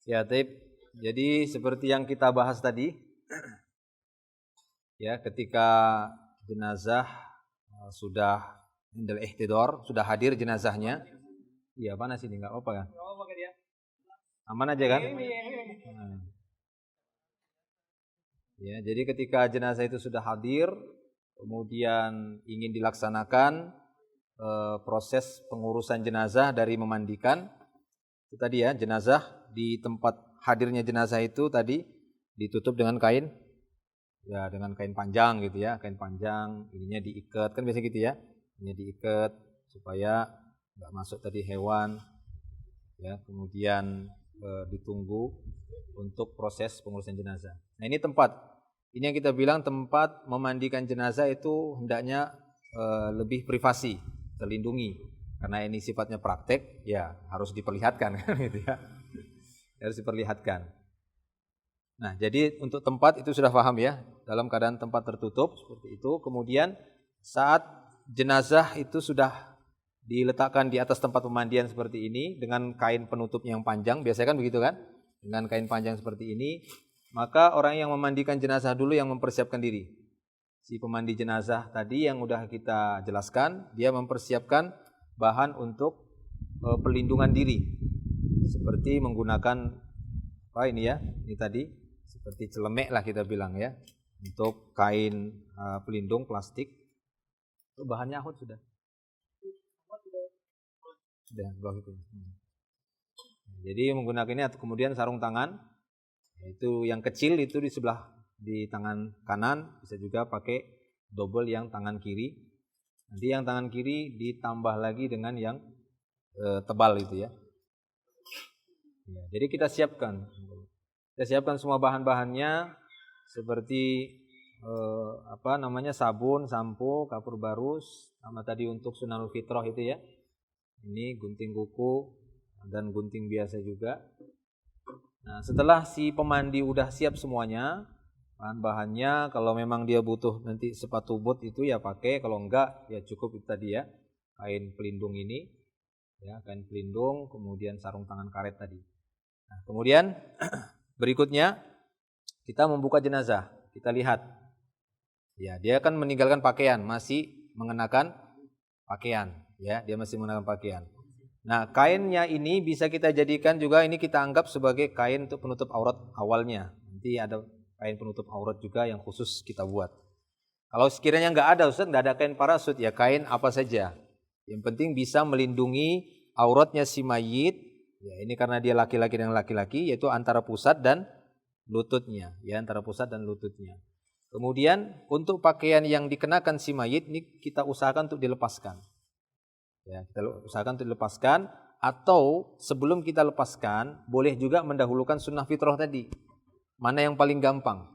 Ya, Taib. Jadi seperti yang kita bahas tadi, ya, ketika jenazah sudah indal ihtidor, sudah hadir jenazahnya. Iya, panas ini enggak apa-apa kan? Aman aja kan? Nah. Ya, jadi ketika jenazah itu sudah hadir, kemudian ingin dilaksanakan proses pengurusan jenazah dari memandikan, itu tadi ya, jenazah di tempat hadirnya jenazah itu tadi ditutup dengan kain, ya dengan kain panjang gitu ya, kain panjang, ininya diikat, kan biasa gitu ya, ini diikat supaya nggak masuk tadi hewan, ya kemudian ditunggu untuk proses pengurusan jenazah. Nah ini tempat, ini yang kita bilang tempat memandikan jenazah itu hendaknya lebih privasi, terlindungi, karena ini sifatnya praktek, ya harus diperlihatkan kan gitu ya, harus diperlihatkan. Nah jadi untuk tempat itu sudah paham ya, dalam keadaan tempat tertutup seperti itu. Kemudian saat jenazah itu sudah diletakkan di atas tempat pemandian seperti ini dengan kain penutup yang panjang, biasanya kan begitu kan, dengan kain panjang seperti ini, maka orang yang memandikan jenazah dulu yang mempersiapkan diri. Si pemandi jenazah tadi yang udah kita jelaskan, dia mempersiapkan bahan untuk pelindungan diri, seperti menggunakan apa ini ya, ini tadi seperti celemek lah kita bilang ya, untuk kain pelindung plastik. Bahannya Ahud sudah gitu. Jadi menggunakan ini, atau kemudian sarung tangan, itu yang kecil itu di sebelah di tangan kanan, bisa juga pakai double yang tangan kiri. Nanti yang tangan kiri ditambah lagi dengan yang tebal itu ya. Jadi kita siapkan semua bahan-bahannya seperti sabun, sampo, kapur barus, sama tadi untuk sunanul fitrah itu ya. Ini gunting kuku dan gunting biasa juga. Nah, setelah si pemandi udah siap semuanya, bahan-bahannya, kalau memang dia butuh nanti sepatu boot itu ya pakai, kalau enggak ya cukup itu tadi ya, kain pelindung ini, ya kain pelindung, kemudian sarung tangan karet tadi. Nah, kemudian berikutnya kita membuka jenazah, kita lihat, ya dia akan meninggalkan pakaian, masih mengenakan pakaian. Ya, dia masih menggunakan pakaian. Nah, kainnya ini bisa kita jadikan juga, ini kita anggap sebagai kain untuk penutup aurat awalnya. Nanti ada kain penutup aurat juga yang khusus kita buat. Kalau sekiranya nggak ada Ustaz, nggak ada kain parasut, ya kain apa saja. Yang penting bisa melindungi auratnya si mayit. Ya, ini karena dia laki-laki dan laki-laki, yaitu antara pusat dan lututnya. Ya, antara pusat dan lututnya. Kemudian untuk pakaian yang dikenakan si mayit ini kita usahakan untuk dilepaskan. Ya, kita usahakan untuk dilepaskan, atau sebelum kita lepaskan boleh juga mendahulukan sunnah fitrah tadi. Mana yang paling gampang?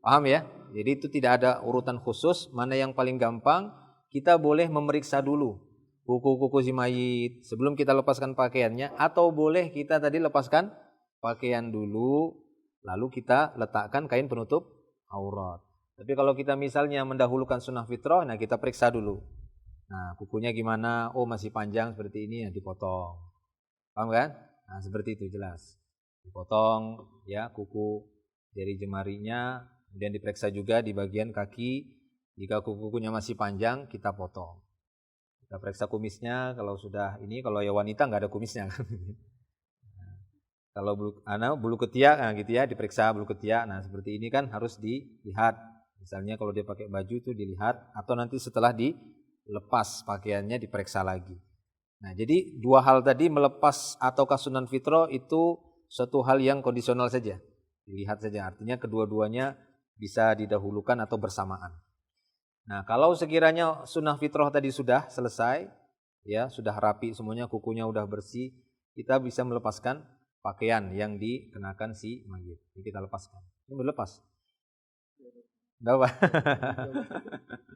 Paham ya? Jadi itu tidak ada urutan khusus, mana yang paling gampang. Kita boleh memeriksa dulu kuku-kuku si mayit sebelum kita lepaskan pakaiannya, atau boleh kita tadi lepaskan pakaian dulu lalu kita letakkan kain penutup aurat. Tapi kalau kita misalnya mendahulukan sunnah fitrah, nah kita periksa dulu. Nah, kukunya gimana? Oh, masih panjang seperti ini, ya dipotong. Paham kan? Nah, seperti itu jelas. Dipotong ya kuku jari jemarinya, kemudian diperiksa juga di bagian kaki. Jika kuku-kukunya masih panjang, kita potong. Kita periksa kumisnya, kalau sudah ini, kalau ya wanita nggak ada kumisnya kan. Nah, kalau bulu ketiak, nah gitu ya, diperiksa bulu ketiak. Nah, seperti ini kan harus dilihat. Misalnya kalau dia pakai baju itu dilihat, atau nanti setelah lepas pakaiannya diperiksa lagi. Nah, jadi dua hal tadi, melepas ataukah sunan fitrah, itu suatu hal yang kondisional saja. Dilihat saja, artinya kedua-duanya bisa didahulukan atau bersamaan. Nah, kalau sekiranya sunnah fitrah tadi sudah selesai, ya sudah rapi semuanya, kukunya udah bersih, kita bisa melepaskan pakaian yang dikenakan si mayit. Jadi kita lepaskan. Ini boleh lepas? Enggak apa.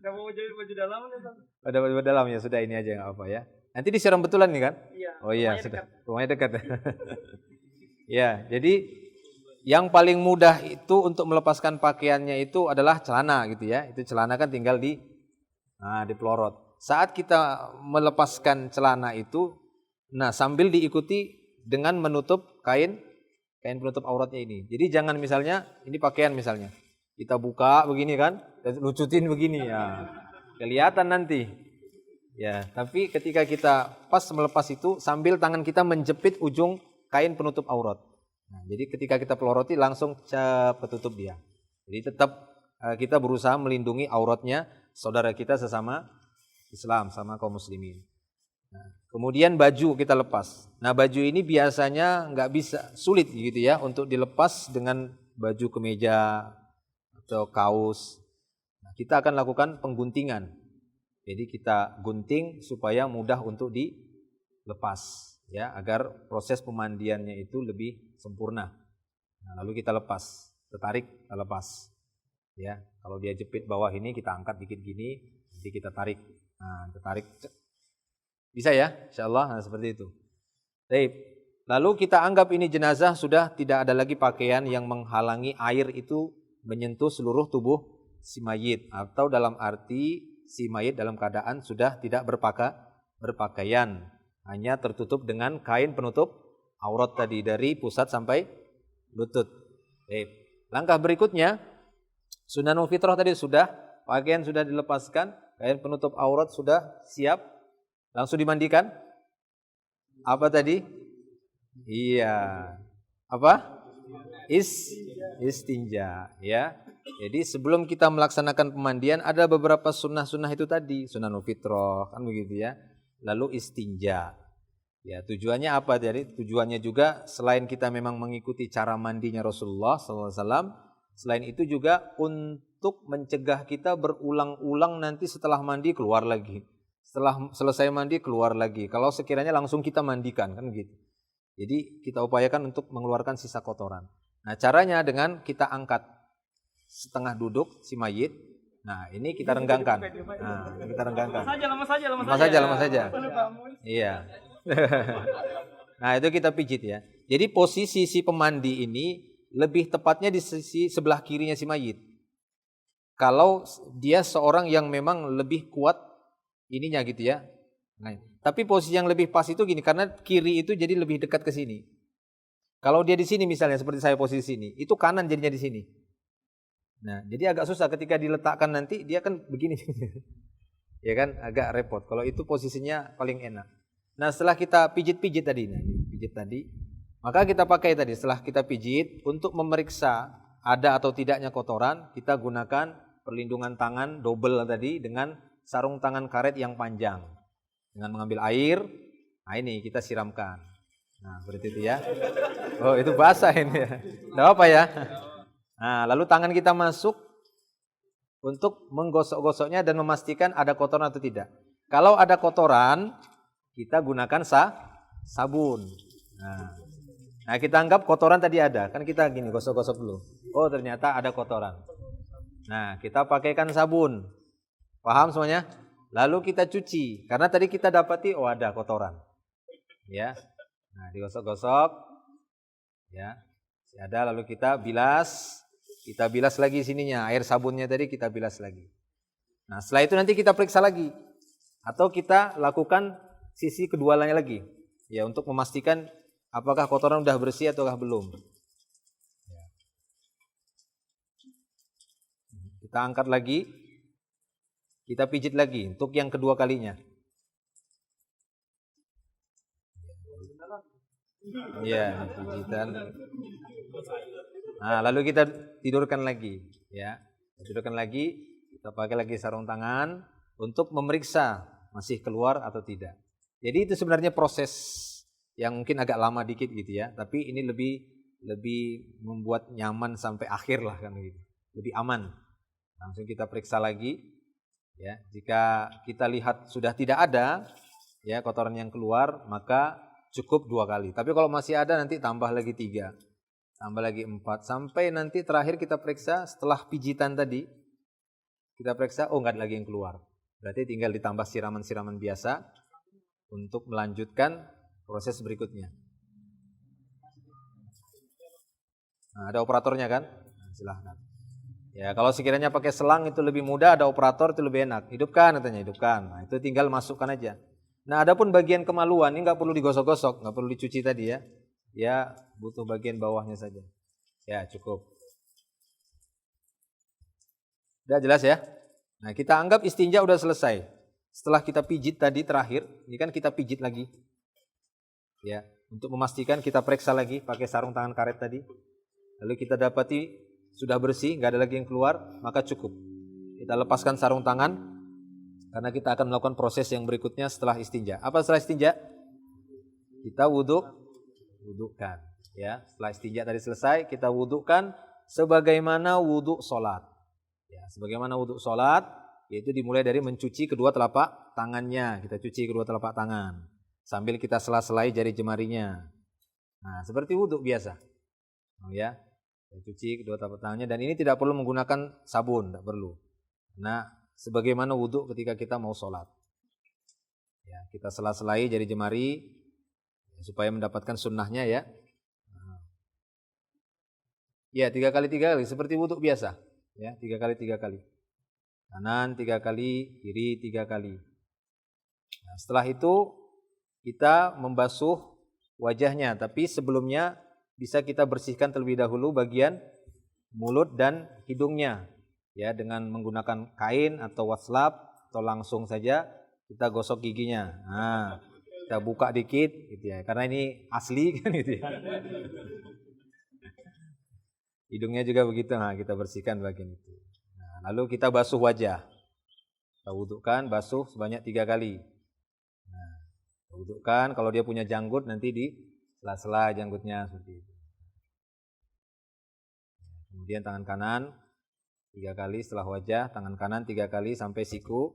Enggak mau jadi baju dalam nih, Bang. Ada baju dalam ya, sudah ini aja enggak apa ya. Nanti disiram betulan nih kan? Iya. Oh iya, sudah. Rumahnya dekat. Ya, jadi yang paling mudah itu untuk melepaskan pakaiannya itu adalah celana gitu ya. Itu celana kan tinggal dipelorot. Saat kita melepaskan celana itu, nah sambil diikuti dengan menutup kain kain penutup auratnya ini. Jadi jangan misalnya ini pakaian misalnya, kita buka begini kan, dan lucutin begini ya, kelihatan nanti. Ya, tapi ketika kita pas melepas itu sambil tangan kita menjepit ujung kain penutup aurat. Nah, jadi ketika kita peloroti langsung ketutup dia. Jadi tetap kita berusaha melindungi auratnya saudara kita sesama Islam, sama kaum muslimin. Nah, kemudian baju kita lepas. Nah, baju ini biasanya nggak bisa, sulit gitu ya untuk dilepas dengan baju kemeja atau kaos. Nah, kita akan lakukan pengguntingan. Jadi kita gunting supaya mudah untuk dilepas, ya, agar proses pemandiannya itu lebih sempurna. Nah, lalu kita lepas, tertarik, kita lepas. Ya, kalau dia jepit bawah ini kita angkat dikit gini, nanti kita tarik. Nah, tertarik. Bisa ya, insyaallah. Nah, seperti itu. Baik. Lalu kita anggap ini jenazah sudah tidak ada lagi pakaian yang menghalangi air itu menyentuh seluruh tubuh si mayit, atau dalam arti si mayit dalam keadaan sudah tidak berpakaian, hanya tertutup dengan kain penutup aurat tadi dari pusat sampai lutut. Baik. Langkah berikutnya, sunanul fitrah tadi sudah, pakaian sudah dilepaskan, kain penutup aurat sudah siap, langsung dimandikan. Apa tadi? Iya. Apa? Istinja, ya. Jadi sebelum kita melaksanakan pemandian ada beberapa sunnah-sunnah itu tadi, sunanul fitrah, kan begitu ya. Lalu istinja. Ya, tujuannya apa? Jadi tujuannya juga selain kita memang mengikuti cara mandinya Rasulullah SAW, selain itu juga untuk mencegah kita berulang-ulang nanti setelah mandi keluar lagi. Setelah selesai mandi keluar lagi. Kalau sekiranya langsung kita mandikan, kan gitu. Jadi kita upayakan untuk mengeluarkan sisa kotoran. Nah, caranya dengan kita angkat setengah duduk si mayit. Nah, ini kita renggangkan. Nah, kita renggangkan. Lama saja. Iya. Nah, itu kita pijit ya. Jadi posisi si pemandi ini lebih tepatnya di sisi sebelah kirinya si mayit. Kalau dia seorang yang memang lebih kuat ininya gitu ya. Nah, tapi posisi yang lebih pas itu gini, karena kiri itu jadi lebih dekat ke sini. Kalau dia di sini misalnya seperti saya posisi sini, itu kanan jadinya di sini. Nah, jadi agak susah ketika diletakkan nanti dia kan begini. Ya kan, agak repot. Kalau itu posisinya paling enak. Nah, setelah kita pijit-pijit tadi, maka kita pakai tadi setelah kita pijit untuk memeriksa ada atau tidaknya kotoran, kita gunakan perlindungan tangan double tadi dengan sarung tangan karet yang panjang. Dengan mengambil air, nah ini kita siramkan. Nah, seperti itu ya. Oh, itu basah ini ya. Enggak apa ya. Nah, lalu tangan kita masuk untuk menggosok-gosoknya dan memastikan ada kotoran atau tidak. Kalau ada kotoran, kita gunakan sabun. Nah, kita anggap kotoran tadi ada. Kan kita gini, gosok-gosok dulu. Oh, ternyata ada kotoran. Nah, kita pakaikan sabun. Paham semuanya? Lalu kita cuci. Karena tadi kita dapati, oh ada kotoran. Ya. Nah, digosok-gosok. Ya. Ada, lalu kita bilas. Kita bilas lagi sininya. Air sabunnya tadi kita bilas lagi. Nah, setelah itu nanti kita periksa lagi. Atau kita lakukan sisi keduanya lagi. Ya, untuk memastikan apakah kotoran sudah bersih ataukah belum. Ya. Kita angkat lagi. Kita pijit lagi untuk yang kedua kalinya. Ya, pijitan. Nah, lalu kita tidurkan lagi, ya. Tidurkan lagi, kita pakai lagi sarung tangan untuk memeriksa masih keluar atau tidak. Jadi itu sebenarnya proses yang mungkin agak lama dikit gitu ya, tapi ini lebih membuat nyaman sampai akhir lah kan gitu. Lebih aman. Langsung kita periksa lagi. Ya, jika kita lihat sudah tidak ada ya kotoran yang keluar, maka cukup 2 kali. Tapi kalau masih ada nanti tambah lagi 3, tambah lagi 4, sampai nanti terakhir kita periksa setelah pijitan tadi, kita periksa oh nggak ada lagi yang keluar. Berarti tinggal ditambah siraman-siraman biasa untuk melanjutkan proses berikutnya. Nah, ada operatornya kan? Nah, silahkan. Ya, kalau sekiranya pakai selang itu lebih mudah, ada operator itu lebih enak. Hidupkan katanya, hidupkan. Nah, itu tinggal masukkan aja. Nah, adapun bagian kemaluan ini nggak perlu digosok-gosok, nggak perlu dicuci tadi ya. Ya, butuh bagian bawahnya saja. Ya, cukup. Udah jelas ya? Nah, kita anggap istinja udah selesai. Setelah kita pijit tadi terakhir, ini kan kita pijit lagi. Ya, untuk memastikan kita periksa lagi pakai sarung tangan karet tadi. Lalu kita dapati sudah bersih, nggak ada lagi yang keluar, maka cukup. Kita lepaskan sarung tangan karena kita akan melakukan proses yang berikutnya setelah istinja. Apa setelah istinja? Kita wudukkan. Ya, setelah istinja tadi selesai, kita wudukkan sebagaimana wuduk sholat. Ya, sebagaimana wuduk sholat, yaitu dimulai dari mencuci kedua telapak tangannya. Kita cuci kedua telapak tangan sambil kita sela-selai jari jemarinya. Nah, seperti wuduk biasa. Oh ya, kita cuci kedua telapak tangannya dan ini tidak perlu menggunakan sabun, tidak perlu. Nah, sebagaimana wuduk ketika kita mau sholat. Ya, kita sela-selai jari jemari supaya mendapatkan sunnahnya ya. Ya, 3 kali seperti wuduk biasa. Ya, 3 kali. Kanan 3 kali, kiri 3 kali. Nah, setelah itu kita membasuh wajahnya, tapi sebelumnya bisa kita bersihkan terlebih dahulu bagian mulut dan hidungnya. Ya, dengan menggunakan kain atau waslap atau langsung saja kita gosok giginya. Nah, kita buka dikit gitu ya. Karena ini asli kan gitu ya. Hidungnya juga begitu. Nah, kita bersihkan bagian itu. Nah, lalu kita basuh wajah. Kita wudukkan, basuh sebanyak 3 kali. Nah, kita wudukkan, kalau dia punya janggut nanti di sela-sela janggutnya seperti itu. Kemudian tangan kanan 3 kali setelah wajah, tangan kanan 3 kali sampai siku.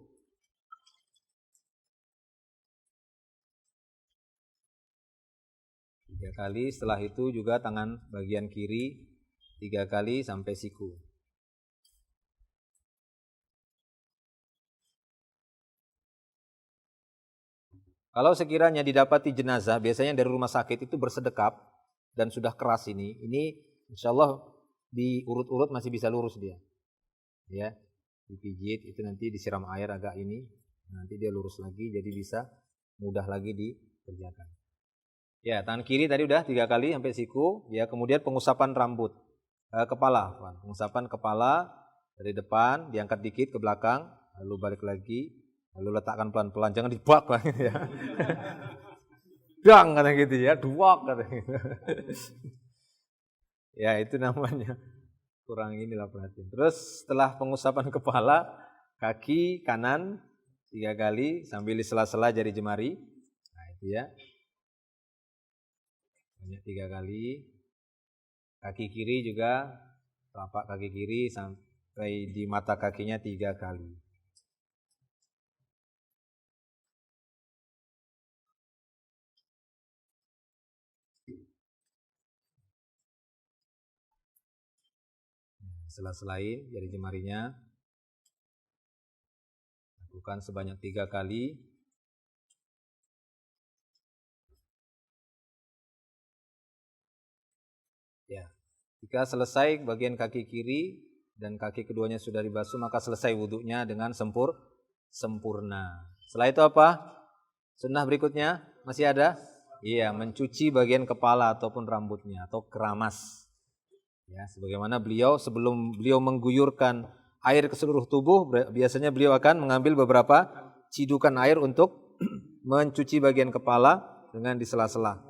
Tiga kali, setelah itu juga tangan bagian kiri 3 kali sampai siku. Kalau sekiranya didapati jenazah, biasanya dari rumah sakit itu bersedekap dan sudah keras ini insya Allah diurut-urut masih bisa lurus dia. Ya, dipijit itu nanti disiram air agak ini, nanti dia lurus lagi jadi bisa mudah lagi dikerjakan. Ya, tangan kiri tadi udah 3 kali sampai siku, ya kemudian pengusapan rambut, kepala, pengusapan kepala dari depan diangkat dikit ke belakang, lalu balik lagi. Lalu letakkan pelan-pelan, jangan dibak lah gitu ya. Dang kata gitu ya, duak kata gitu. Ya itu namanya kurang inilah perhatian. Terus setelah pengusapan kepala, kaki kanan 3 kali sambil di sela-sela jari jemari. Nah itu ya. Banyak 3 kali. Kaki kiri juga, telapak kaki kiri sampai di mata kakinya 3 kali. Sela-selain jari jemarinya, lakukan sebanyak 3 kali. Ya, jika selesai bagian kaki kiri dan kaki keduanya sudah dibasuh, maka selesai wuduknya dengan sempurna. Setelah itu apa? Sunnah berikutnya masih ada? Iya, mencuci bagian kepala ataupun rambutnya atau keramas. Ya, sebagaimana beliau sebelum beliau mengguyurkan air ke seluruh tubuh, biasanya beliau akan mengambil beberapa cidukan air untuk mencuci bagian kepala dengan di sela-sela.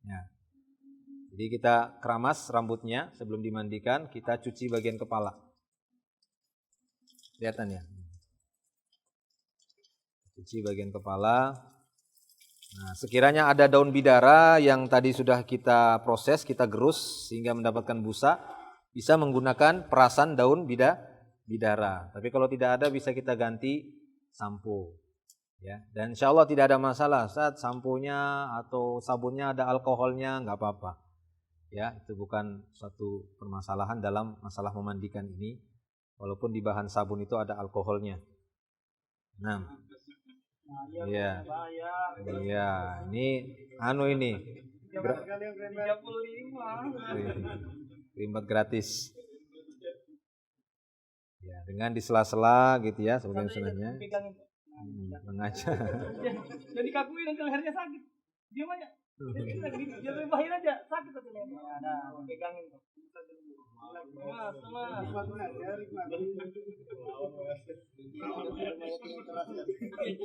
Ya. Jadi kita keramas rambutnya sebelum dimandikan, kita cuci bagian kepala. Kelihatan ya? Cuci bagian kepala. Nah, sekiranya ada daun bidara yang tadi sudah kita proses, kita gerus sehingga mendapatkan busa, bisa menggunakan perasan daun bidara. Tapi kalau tidak ada bisa kita ganti sampo. Ya, dan insya Allah tidak ada masalah saat samponya atau sabunnya ada alkoholnya, nggak apa-apa. Ya, itu bukan suatu permasalahan dalam masalah memandikan ini, walaupun di bahan sabun itu ada alkoholnya. Nah, iya, iya, ini ini Rimbat gratis. Ya, dengan di sela-sela gitu ya, sebagai sunnahnya. Mengajar. Jadi kakuin nanti lehernya sakit. Diam aja. Ini lagi dia rebahin aja, sakit aja nih. Ada, pegangin tuh.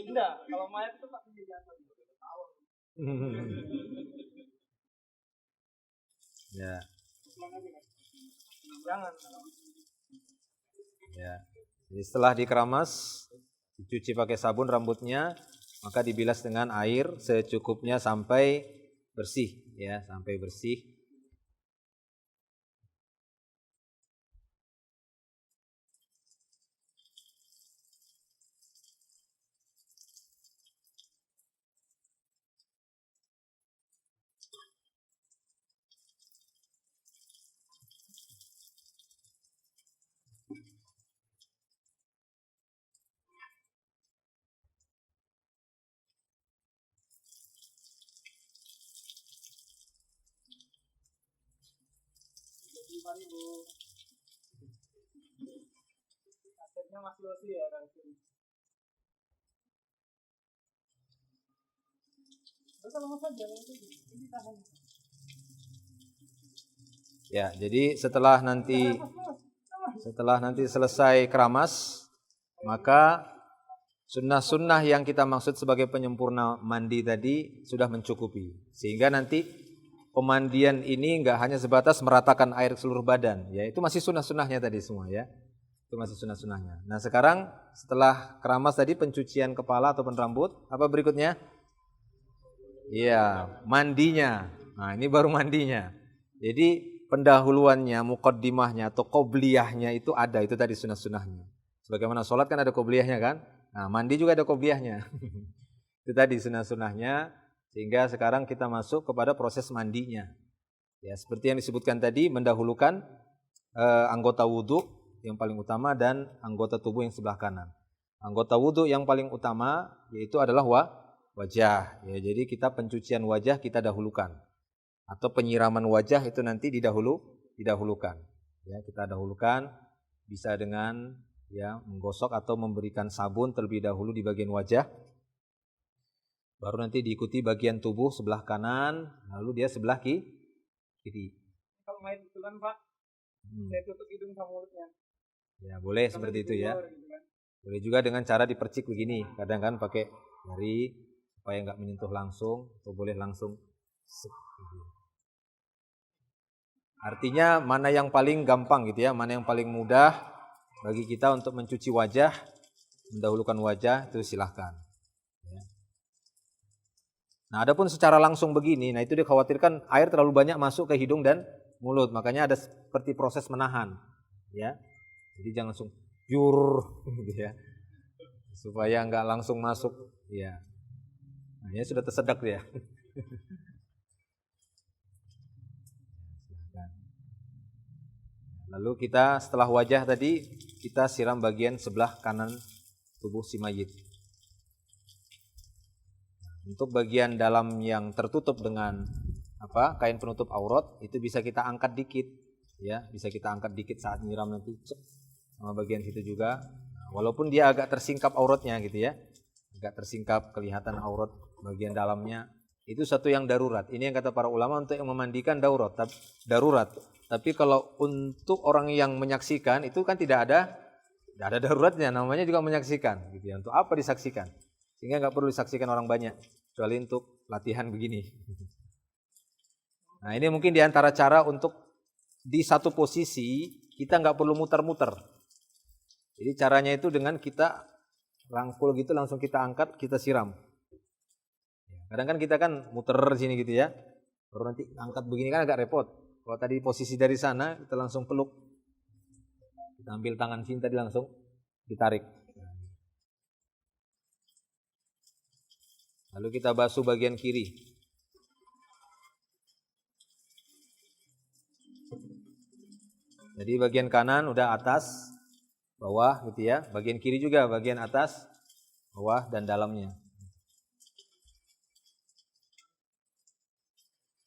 Enggak, kalau mayat itu pasti di jatuh. Ya. Jangan. Ya. Jadi setelah dikeramas, dicuci pakai sabun rambutnya, maka dibilas dengan air secukupnya sampai bersih, ya, sampai bersih. Akhirnya Mas Losi ya kan. Betul Mas aja itu ditahan. Ya, jadi setelah nanti selesai keramas, maka sunnah-sunnah yang kita maksud sebagai penyempurna mandi tadi sudah mencukupi. Sehingga nanti pemandian ini enggak hanya sebatas meratakan air ke seluruh badan, ya itu masih sunnah-sunnahnya tadi semua ya. Itu masih sunnah-sunnahnya. Nah, sekarang setelah keramas tadi pencucian kepala ataupun rambut, apa berikutnya? Iya, mandinya. Nah, ini baru mandinya. Jadi pendahuluannya, muqaddimahnya atau qobliyahnya itu ada, itu tadi sunnah-sunnahnya. Sebagaimana sholat kan ada qobliyahnya kan? Nah, mandi juga ada qobliyahnya. Itu tadi sunnah-sunnahnya, sehingga sekarang kita masuk kepada proses mandinya. Ya, seperti yang disebutkan tadi, mendahulukan anggota wudhu yang paling utama dan anggota tubuh yang sebelah kanan. Anggota wudhu yang paling utama yaitu adalah wajah. Ya, jadi kita pencucian wajah kita dahulukan. Atau penyiraman wajah itu nanti didahulukan. Ya, kita dahulukan bisa dengan ya menggosok atau memberikan sabun terlebih dahulu di bagian wajah. Baru nanti diikuti bagian tubuh sebelah kanan, lalu dia sebelah kiri. Kalau main itu kan Pak, saya tutup hidung sama mulutnya. Ya, boleh seperti itu ya. Boleh juga dengan cara dipercik begini. Kadang kan pakai jari supaya nggak menyentuh langsung, atau boleh langsung. Artinya mana yang paling gampang gitu ya, mana yang paling mudah bagi kita untuk mencuci wajah, mendahulukan wajah itu silahkan. Ya. Nah, adapun secara langsung begini, nah itu dikhawatirkan air terlalu banyak masuk ke hidung dan mulut, makanya ada seperti proses menahan, ya. Jadi jangan langsung jur, gitu ya, supaya nggak langsung masuk, ya. Nah, ini sudah tersedak ya. Lalu kita setelah wajah tadi kita siram bagian sebelah kanan tubuh si mayit. Untuk bagian dalam yang tertutup dengan kain penutup aurat itu bisa kita angkat dikit, ya bisa kita angkat dikit saat nyiram nanti sama bagian situ juga. Walaupun dia agak tersingkap auratnya gitu ya, agak tersingkap kelihatan aurat bagian dalamnya. Itu satu yang darurat. Ini yang kata para ulama untuk yang memandikan darurat. Tapi kalau untuk orang yang menyaksikan itu kan tidak ada daruratnya. Namanya juga menyaksikan. Gitu ya. Untuk apa disaksikan? Sehingga nggak perlu disaksikan orang banyak. Kecuali untuk latihan begini. Nah ini mungkin diantara cara untuk di satu posisi kita nggak perlu muter-muter. Jadi caranya itu dengan kita rangkul gitu langsung kita angkat kita siram. Kadang kan kita kan muter sini gitu ya. Baru nanti angkat begini kan agak repot. Kalau tadi posisi dari sana kita langsung peluk. Kita ambil tangan sini tadi langsung ditarik. Lalu kita basuh bagian kiri. Jadi bagian kanan udah atas, bawah gitu ya. Bagian kiri juga bagian atas, bawah dan dalamnya.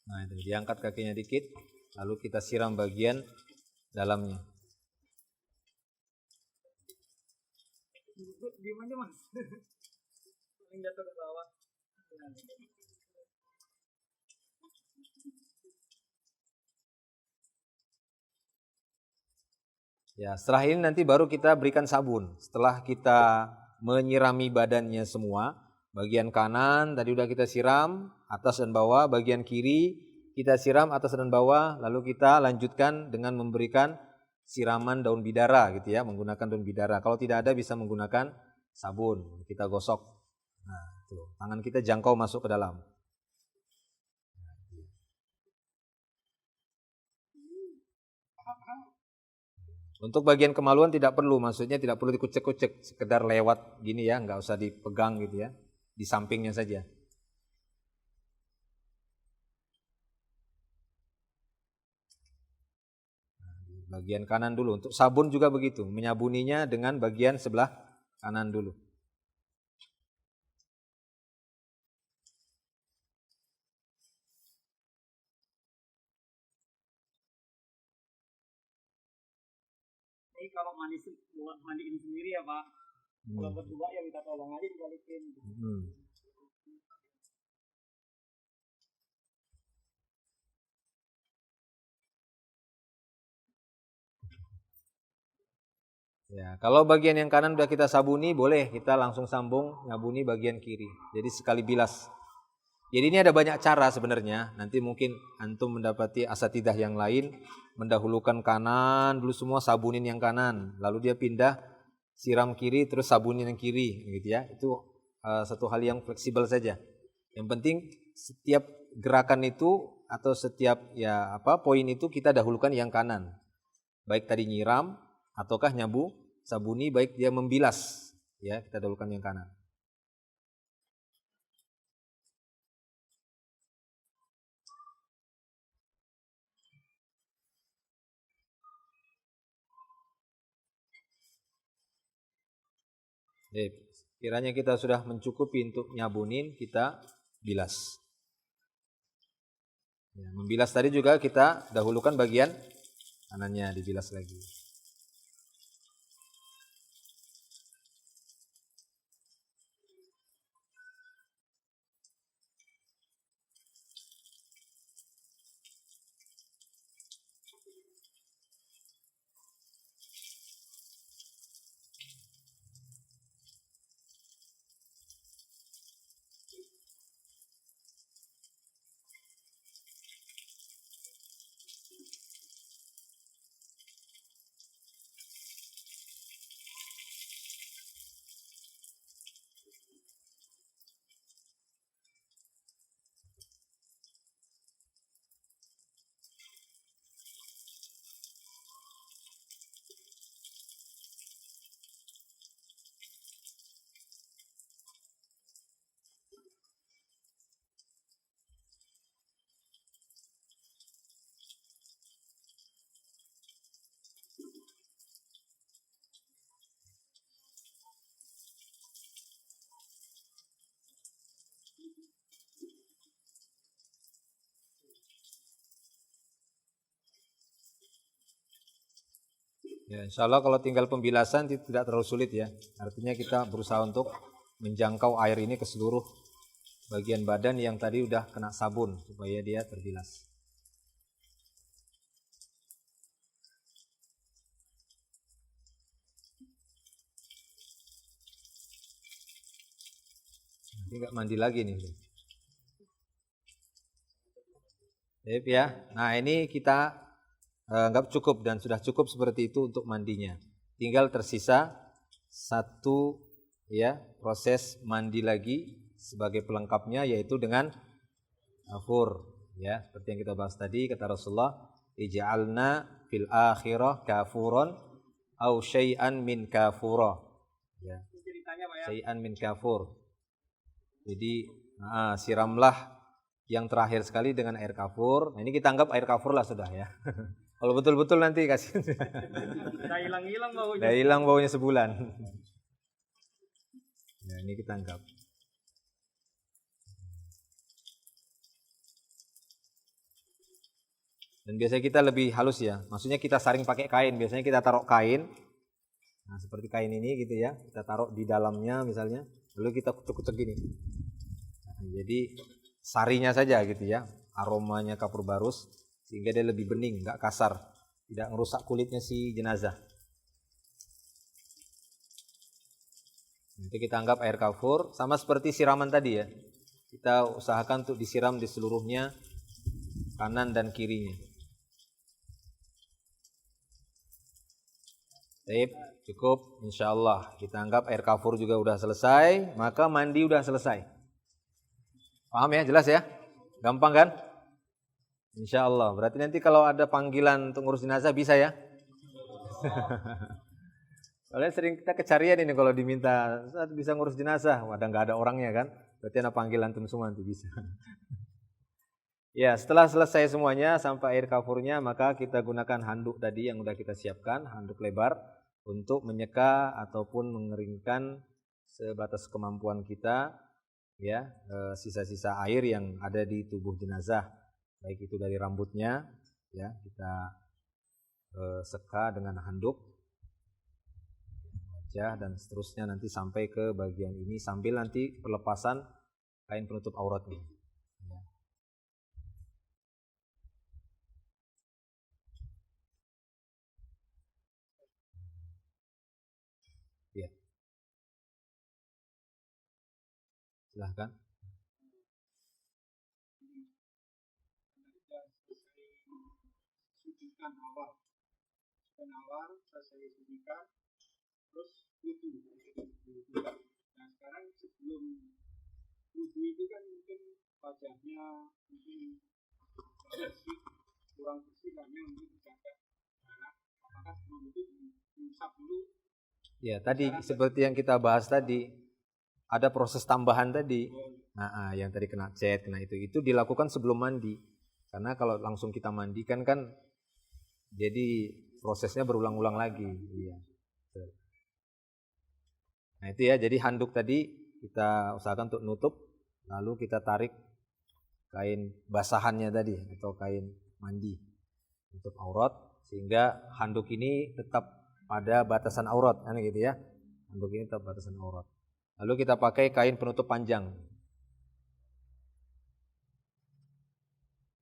Nah itu diangkat kakinya dikit, lalu kita siram bagian dalamnya. Diam aja Mas. Paling jatuh ke bawah. Ya, setelah ini nanti baru kita berikan sabun. Setelah kita menyirami badannya semua, bagian kanan tadi udah kita siram, atas dan bawah, bagian kiri kita siram atas dan bawah, lalu kita lanjutkan dengan memberikan siraman daun bidara gitu ya, menggunakan daun bidara. Kalau tidak ada bisa menggunakan sabun, kita gosok. Nah, itu. Tangan kita jangkau masuk ke dalam. Untuk bagian kemaluan tidak perlu, maksudnya tidak perlu dikucek-kucek, sekedar lewat gini ya, nggak usah dipegang gitu ya, di sampingnya saja. Bagian kanan dulu. Untuk sabun juga begitu, menyabuninya dengan bagian sebelah kanan dulu. Ini kalau mandiin sendiri ya Pak. Kalau berdua ya minta tolong aja dibalikin. Ya, kalau bagian yang kanan udah kita sabuni, boleh kita langsung sambung nyabuni bagian kiri. Jadi sekali bilas. Jadi ini ada banyak cara sebenarnya. Nanti mungkin antum mendapati asatidah yang lain mendahulukan kanan dulu semua sabunin yang kanan, lalu dia pindah siram kiri terus sabunin yang kiri, gitu ya. Itu satu hal yang fleksibel saja. Yang penting setiap gerakan itu atau setiap poin itu kita dahulukan yang kanan. Baik tadi nyiram ataukah sabuni, baik dia membilas, ya kita dahulukan yang kanan. Kiranya kita sudah mencukupi untuk nyabunin, kita bilas. Ya, membilas tadi juga kita dahulukan bagian kanannya, dibilas lagi. Ya, insya Allah kalau tinggal pembilasan tidak terlalu sulit ya. Artinya kita berusaha untuk menjangkau air ini ke seluruh bagian badan yang tadi udah kena sabun supaya dia terbilas. Nanti nggak mandi lagi nih. Baik ya. Nah ini kita anggap cukup dan sudah cukup seperti itu untuk mandinya. Tinggal tersisa satu ya proses mandi lagi sebagai pelengkapnya, yaitu dengan kafur ya, seperti yang kita bahas tadi. Kata Rasulullah, ij'alna fil akhirah kafuron au syai'an min kafura ya, syai'an min kafur. Jadi siramlah yang terakhir sekali dengan air kafur. Nah ini kita anggap air kafur lah sudah ya. Kalau betul-betul nanti kasih. Udah hilang-hilang baunya. Udah hilang baunya sebulan. Ya ini kita anggap. Dan biasanya kita lebih halus ya. Maksudnya kita saring pakai kain. Biasanya kita taruh kain. Nah seperti kain ini gitu ya. Kita taruh di dalamnya misalnya. Lalu kita kucek-kucek gini. Nah, jadi sarinya saja gitu ya. Aromanya kapur barus. Sehingga dia lebih bening, nggak kasar. Tidak merusak kulitnya si jenazah. Nanti kita anggap air kafur sama seperti siraman tadi ya. Kita usahakan untuk disiram di seluruhnya, kanan dan kirinya. Baik, cukup insyaallah. Kita anggap air kafur juga udah selesai, maka mandi udah selesai. Paham ya? Jelas ya? Gampang kan? Insyaallah. Berarti nanti kalau ada panggilan untuk ngurus jenazah bisa ya? Soalnya sering kita kecarian ini kalau diminta bisa ngurus jenazah, wadah nggak ada orangnya kan? Berarti ada panggilan antum semua nanti bisa. Ya, setelah selesai semuanya sampai air kafurnya, maka kita gunakan handuk tadi yang udah kita siapkan, handuk lebar untuk menyeka ataupun mengeringkan sebatas kemampuan kita, ya, sisa-sisa air yang ada di tubuh jenazah, baik itu dari rambutnya, ya, kita seka dengan handuk, wajah dan seterusnya nanti sampai ke bagian ini sambil nanti pelepasan kain penutup auratnya. Ya. Silahkan. Sucikan awal, selesai sucikan, terus wudhu. Nah sekarang sebelum wudhu itu kan mungkin wajahnya mungkin bersih, kurang bersih karena untuk dijaga. Nah, apakah sebelum itu diusap dulu? Ya, tadi seperti yang kita bahas tadi, ada proses tambahan tadi. Nah, yang tadi kena cat, kena itu dilakukan sebelum mandi. Karena kalau langsung kita mandikan kan jadi prosesnya berulang-ulang lagi. Iya. Nah itu ya, jadi handuk tadi kita usahakan untuk nutup, lalu kita tarik kain basahannya tadi atau kain mandi untuk aurat, sehingga handuk ini tetap pada batasan aurat, kan gitu ya. Handuk ini tetap batasan aurat. Lalu kita pakai kain penutup panjang.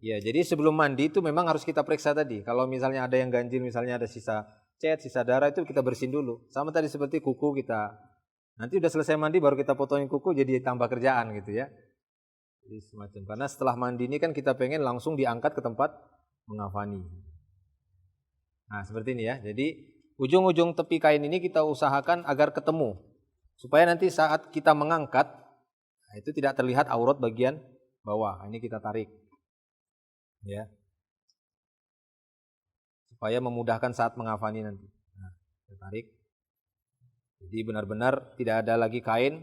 Ya, jadi sebelum mandi itu memang harus kita periksa tadi. Kalau misalnya ada yang ganjil, misalnya ada sisa cat, sisa darah, itu kita bersihin dulu. Sama tadi seperti kuku kita. Nanti udah selesai mandi baru kita potongin kuku, jadi tambah kerjaan gitu ya. Jadi semacam, karena setelah mandi ini kan kita pengen langsung diangkat ke tempat mengafani. Nah seperti ini ya. Jadi ujung-ujung tepi kain ini kita usahakan agar ketemu, supaya nanti saat kita mengangkat, nah itu tidak terlihat aurat bagian bawah. Ini kita tarik, ya, supaya memudahkan saat mengafani nanti. Nah, kita tarik. Jadi benar-benar tidak ada lagi kain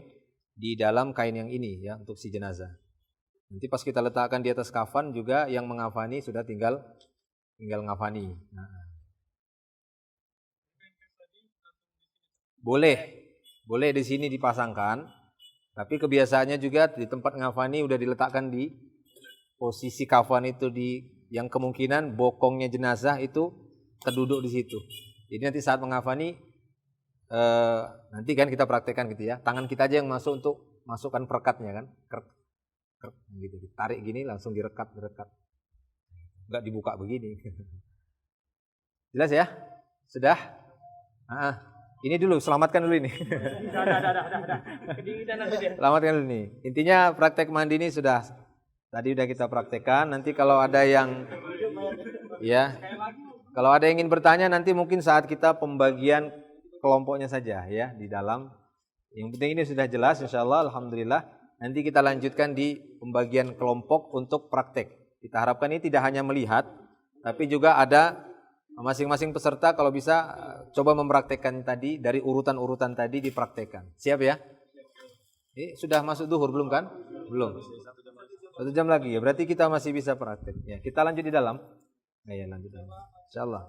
di dalam kain yang ini ya untuk si jenazah. Nanti pas kita letakkan di atas kafan juga yang mengafani sudah tinggal ngafani. Nah. Boleh di sini dipasangkan, tapi kebiasaannya juga di tempat ngafani udah diletakkan di posisi kafan itu di yang kemungkinan bokongnya jenazah itu terduduk di situ. Jadi nanti saat mengafani nanti kan kita praktekkan gitu ya. Tangan kita aja yang masuk untuk masukkan perekatnya kan. Krek gitu, ditarik gini langsung direkat. Enggak dibuka begini. Jelas ya? Sudah? Ini dulu, selamatkan dulu ini. Selamatkan dulu nih. Intinya praktek mandi ini sudah tadi udah kita praktekkan. Nanti kalau ada yang kalau ada yang ingin bertanya nanti mungkin saat kita pembagian kelompoknya saja ya di dalam. Yang penting ini sudah jelas insyaallah alhamdulillah. Nanti kita lanjutkan di pembagian kelompok untuk praktek. Kita harapkan ini tidak hanya melihat tapi juga ada masing-masing peserta kalau bisa coba mempraktekkan tadi dari urutan-urutan tadi dipraktekkan. Siap ya? Sudah masuk zuhur belum kan? Belum. 1 jam lagi ya. Berarti kita masih bisa praktek. Ya, kita lanjut di dalam. Ya, lanjut dalam. Insyaallah.